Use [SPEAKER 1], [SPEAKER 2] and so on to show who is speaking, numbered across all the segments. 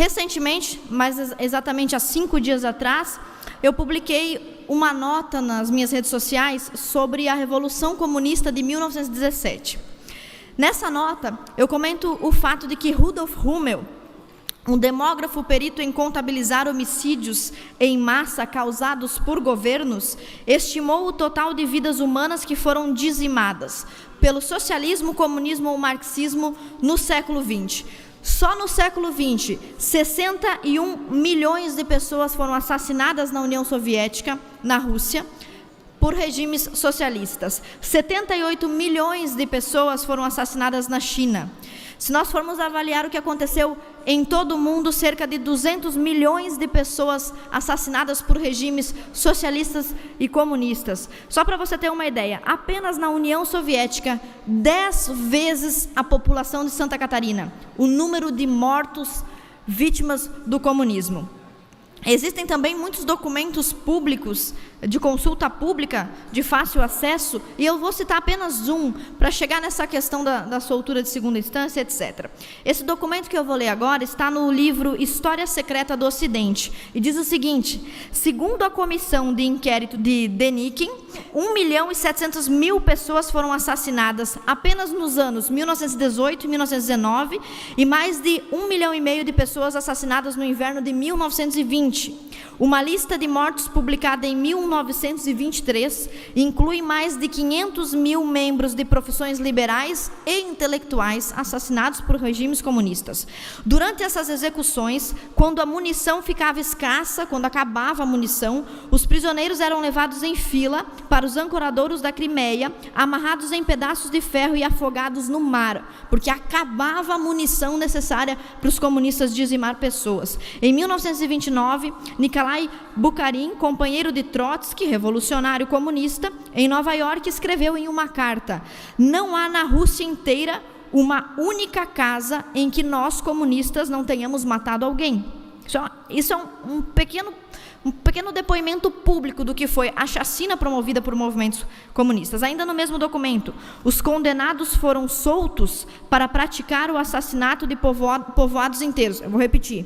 [SPEAKER 1] Recentemente, mas exatamente há 5 dias atrás, eu publiquei uma nota nas minhas redes sociais sobre a Revolução Comunista de 1917. Nessa nota, eu comento o fato de que Rudolf Hummel, um demógrafo perito em contabilizar homicídios em massa causados por governos, estimou o total de vidas humanas que foram dizimadas pelo socialismo, comunismo ou marxismo no século XX. Só no século XX, 61 milhões de pessoas foram assassinadas na União Soviética, na Rússia, por regimes socialistas. 78 milhões de pessoas foram assassinadas na China. Se nós formos avaliar o que aconteceu em todo o mundo, cerca de 200 milhões de pessoas assassinadas por regimes socialistas e comunistas. Só para você ter uma ideia, apenas na União Soviética, 10 vezes a população de Santa Catarina, o número de mortos vítimas do comunismo. Existem também muitos documentos públicos, de consulta pública, de fácil acesso, e eu vou citar apenas um, para chegar nessa questão da soltura de segunda instância, etc. Esse documento que eu vou ler agora está no livro História Secreta do Ocidente, e diz o seguinte: segundo a comissão de inquérito de Denikin, 1.700.000 pessoas foram assassinadas apenas nos anos 1918 e 1919, e mais de 1,5 milhão de pessoas assassinadas no inverno de 1920. Uma lista de mortos publicada em 1923 inclui mais de 500 mil membros de profissões liberais e intelectuais assassinados por regimes comunistas. Durante essas execuções, quando a munição ficava escassa, quando acabava a munição, os prisioneiros eram levados em fila para os ancoradouros da Crimeia, amarrados em pedaços de ferro e afogados no mar, porque acabava a munição necessária para os comunistas dizimar pessoas. Em 1929, Nikolai Bukharin, companheiro de Trotsky, revolucionário comunista, em Nova York, escreveu em uma carta: não há na Rússia inteira uma única casa em que nós, comunistas, não tenhamos matado alguém. Isso é um pequeno depoimento público do que foi a chacina promovida por movimentos comunistas. Ainda no mesmo documento, os condenados foram soltos para praticar o assassinato de povoados inteiros. Eu vou repetir.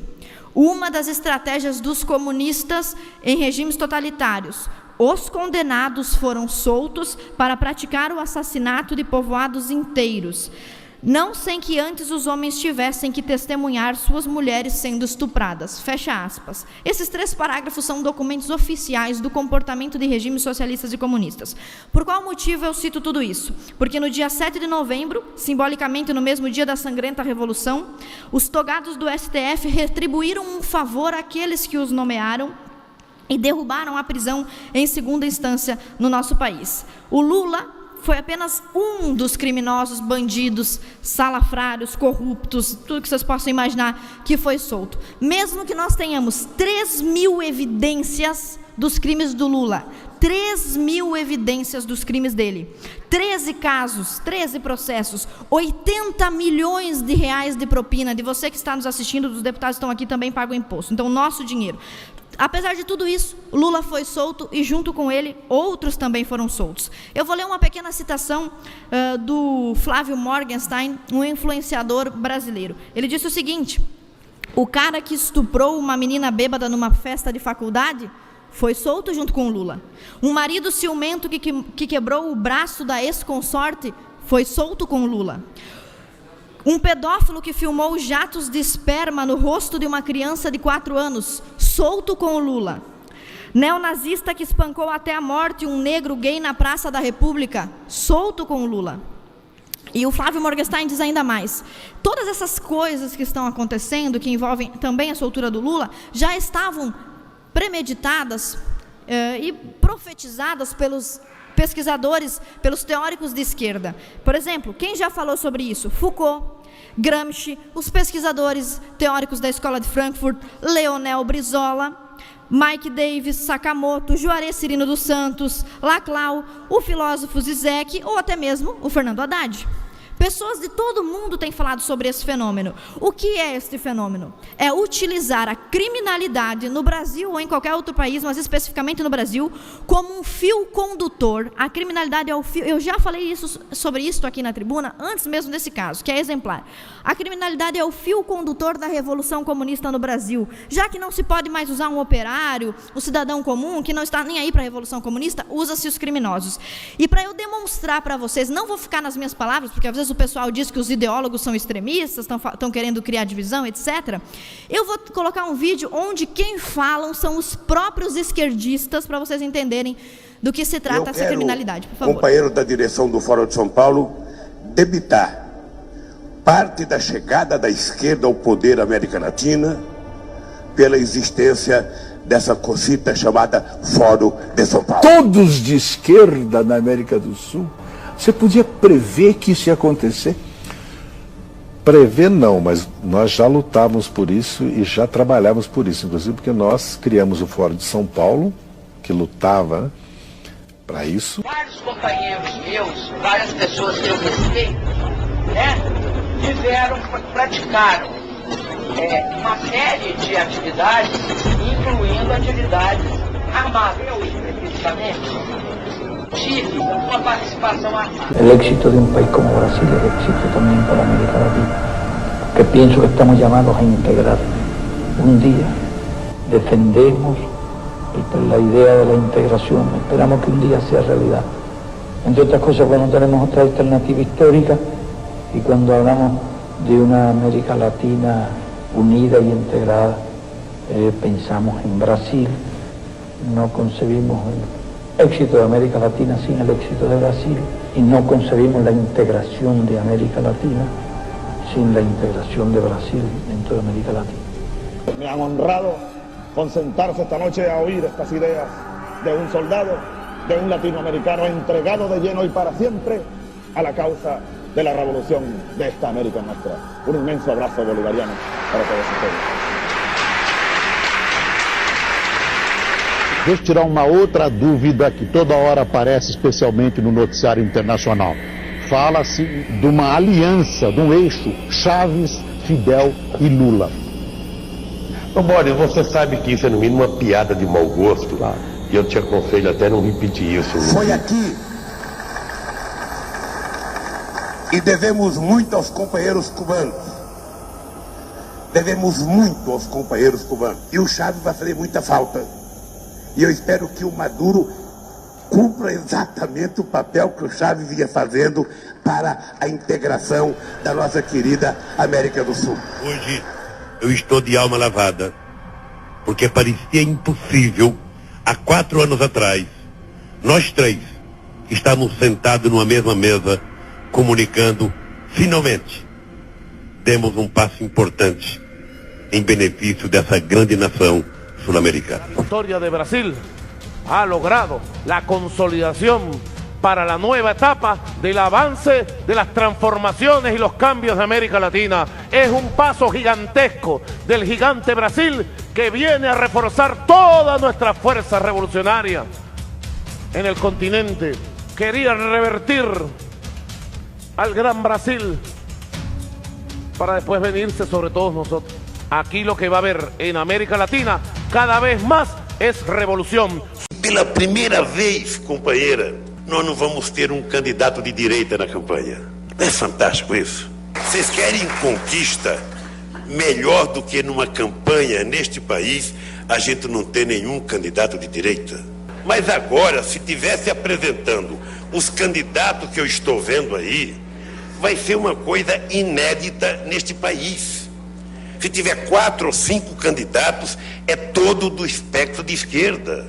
[SPEAKER 1] Uma das estratégias dos comunistas em regimes totalitários. Os condenados foram soltos para praticar o assassinato de povoados inteiros, não sem que antes os homens tivessem que testemunhar suas mulheres sendo estupradas. Fecha aspas. Esses 3 parágrafos são documentos oficiais do comportamento de regimes socialistas e comunistas. Por qual motivo eu cito tudo isso? Porque no dia 7 de novembro, simbolicamente no mesmo dia da sangrenta Revolução, os togados do STF retribuíram um favor àqueles que os nomearam e derrubaram a prisão em segunda instância no nosso país. O Lula foi apenas um dos criminosos, bandidos, salafrários, corruptos, tudo que vocês possam imaginar, que foi solto. Mesmo que nós tenhamos 3.000 evidências dos crimes do Lula, 3.000 evidências dos crimes dele, 13 casos, 13 processos, 80 milhões de reais de propina, de você que está nos assistindo, dos deputados que estão aqui também pagam imposto, então nosso dinheiro. Apesar de tudo isso, Lula foi solto e junto com ele, outros também foram soltos. Eu vou ler uma pequena citação do Flávio Morgenstern, um influenciador brasileiro. Ele disse o seguinte: o cara que estuprou uma menina bêbada numa festa de faculdade foi solto junto com o Lula. Um marido ciumento que quebrou o braço da ex-consorte foi solto com o Lula. Um pedófilo que filmou jatos de esperma no rosto de uma criança de 4 anos, solto com o Lula. Neonazista que espancou até a morte um negro gay na Praça da República, solto com o Lula. E o Flávio Morgenstern diz ainda mais: todas essas coisas que estão acontecendo, que envolvem também a soltura do Lula, já estavam premeditadas e profetizadas pelos pesquisadores, pelos teóricos de esquerda. Por exemplo, quem já falou sobre isso? Foucault, Gramsci, os pesquisadores teóricos da Escola de Frankfurt, Leonel Brizola, Mike Davis, Sakamoto, Juarez Cirino dos Santos, Laclau, o filósofo Zizek ou até mesmo o Fernando Haddad. Pessoas de todo mundo têm falado sobre esse fenômeno. O que é este fenômeno? É utilizar a criminalidade no Brasil ou em qualquer outro país, mas especificamente no Brasil, como um fio condutor. A criminalidade é o fio... Eu já falei sobre isso aqui na tribuna, antes mesmo desse caso, que é exemplar. A criminalidade é o fio condutor da Revolução Comunista no Brasil. Já que não se pode mais usar um operário, o cidadão comum, que não está nem aí para a Revolução Comunista, usa-se os criminosos. E para eu demonstrar para vocês, não vou ficar nas minhas palavras, porque às vezes o pessoal diz que os ideólogos são extremistas, estão querendo criar divisão, etc. Eu vou colocar um vídeo onde quem falam são os próprios esquerdistas, para vocês entenderem do que se trata essa criminalidade. Por favor.
[SPEAKER 2] Companheiro da direção do Fórum de São Paulo, debitar parte da chegada da esquerda ao poder na América Latina pela existência dessa cosita chamada Fórum de São Paulo.
[SPEAKER 3] Todos de esquerda na América do Sul. Você podia prever que isso ia acontecer? Prever não, mas nós já lutávamos por isso e já trabalhávamos por isso, inclusive porque nós criamos o Fórum de São Paulo, que lutava para isso.
[SPEAKER 4] Vários companheiros meus, várias pessoas que eu respeito, praticaram uma série de atividades, incluindo atividades armadas. Eu, especificamente, tive uma participação armada.
[SPEAKER 5] El éxito de un país como Brasil es éxito también para América Latina, que pienso que estamos llamados a integrar. Un día defendemos la idea de la integración, esperamos que un día sea realidad. Entre otras cosas, cuando tenemos otra alternativa histórica y cuando hablamos de una América Latina unida y integrada, pensamos en Brasil. No concebimos el éxito de América Latina sin el éxito de Brasil y no concebimos la integración de América Latina sin la integración de Brasil dentro de América Latina.
[SPEAKER 6] Me han honrado con sentarse esta noche a oír estas ideas de un soldado, de un latinoamericano entregado de lleno y para siempre a la causa de la revolución de esta América nuestra. Un inmenso abrazo bolivariano para todos ustedes.
[SPEAKER 7] Deixa eu tirar uma outra dúvida que toda hora aparece, especialmente no noticiário internacional. Fala-se de uma aliança, de um eixo Chaves, Fidel e Lula.
[SPEAKER 8] Ô Boris, você sabe que isso é no mínimo uma piada de mau gosto, claro. E eu te aconselho até não repetir isso.
[SPEAKER 2] Foi aqui. E devemos muito aos companheiros cubanos. Devemos muito aos companheiros cubanos. E o Chaves vai fazer muita falta. E eu espero que o Maduro cumpra exatamente o papel que o Chaves vinha fazendo para a integração da nossa querida América do Sul.
[SPEAKER 8] Hoje eu estou de alma lavada, porque parecia impossível, há 4 anos atrás, nós três estávamos sentados numa mesma mesa, comunicando, finalmente, demos um passo importante em benefício dessa grande nação sul-americana.
[SPEAKER 9] La historia de Brasil ha logrado la consolidación para la nueva etapa del avance de las transformaciones y los cambios de América Latina. Es un paso gigantesco del gigante Brasil que viene a reforzar toda nuestra fuerza revolucionaria en el continente. Querían revertir al gran Brasil para después venirse sobre todos nosotros. Aquí lo que va a haber en América Latina cada vez más es revolución.
[SPEAKER 8] Pela primeira vez, companheira, nós não vamos ter um candidato de direita na campanha. Não é fantástico isso? Vocês querem conquista melhor do que numa campanha neste país a gente não ter nenhum candidato de direita? Mas agora, se tivesse apresentando os candidatos que eu estou vendo aí, vai ser uma coisa inédita neste país. Se tiver 4 ou 5 candidatos, é todo do espectro de esquerda.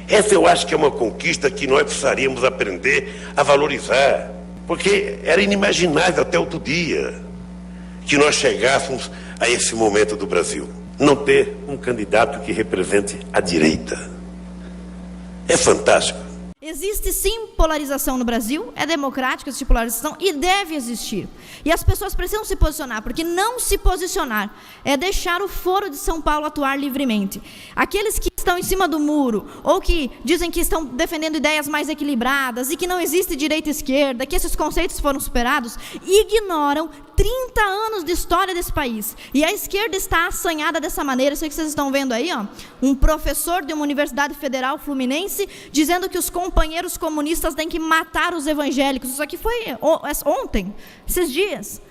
[SPEAKER 8] Essa eu acho que é uma conquista que nós precisaríamos aprender a valorizar. Porque era inimaginável até outro dia que nós chegássemos a esse momento do Brasil. Não ter um candidato que represente a direita. É fantástico.
[SPEAKER 1] Existe sim polarização no Brasil, é democrática essa polarização e deve existir. E as pessoas precisam se posicionar, porque não se posicionar é deixar o Foro de São Paulo atuar livremente. Aqueles que estão estão em cima do muro, ou que dizem que estão defendendo ideias mais equilibradas e que não existe direita e esquerda, que esses conceitos foram superados, ignoram 30 anos de história desse país. E a esquerda está assanhada dessa maneira. Isso que vocês estão vendo aí, ó, um professor de uma universidade federal fluminense dizendo que os companheiros comunistas têm que matar os evangélicos. Isso aqui foi ontem, esses dias.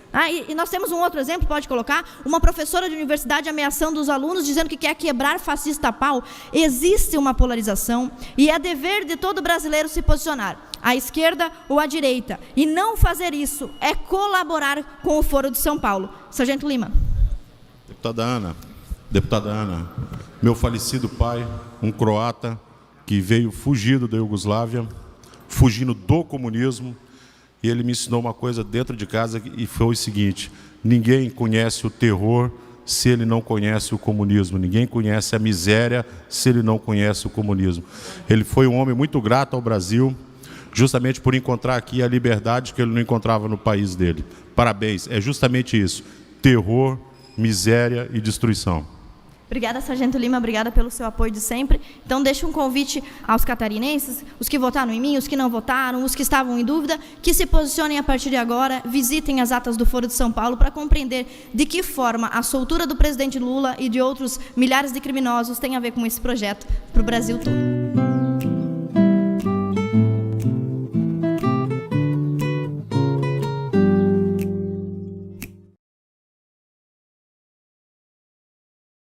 [SPEAKER 1] E nós temos um outro exemplo, pode colocar, uma professora de universidade ameaçando os alunos, dizendo que quer quebrar fascista a pau. Existe uma polarização e é dever de todo brasileiro se posicionar, à esquerda ou à direita. E não fazer isso é colaborar com o Foro de São Paulo. Sargento Lima.
[SPEAKER 10] Deputada Ana, meu falecido pai, um croata que veio fugido da Iugoslávia, fugindo do comunismo, e ele me ensinou uma coisa dentro de casa e foi o seguinte: ninguém conhece o terror se ele não conhece o comunismo, ninguém conhece a miséria se ele não conhece o comunismo. Ele foi um homem muito grato ao Brasil, justamente por encontrar aqui a liberdade que ele não encontrava no país dele. Parabéns, é justamente isso: terror, miséria e destruição.
[SPEAKER 1] Obrigada, Sargento Lima, obrigada pelo seu apoio de sempre. Então, deixo um convite aos catarinenses, os que votaram em mim, os que não votaram, os que estavam em dúvida, que se posicionem a partir de agora, visitem as atas do Foro de São Paulo para compreender de que forma a soltura do presidente Lula e de outros milhares de criminosos tem a ver com esse projeto para o Brasil todo.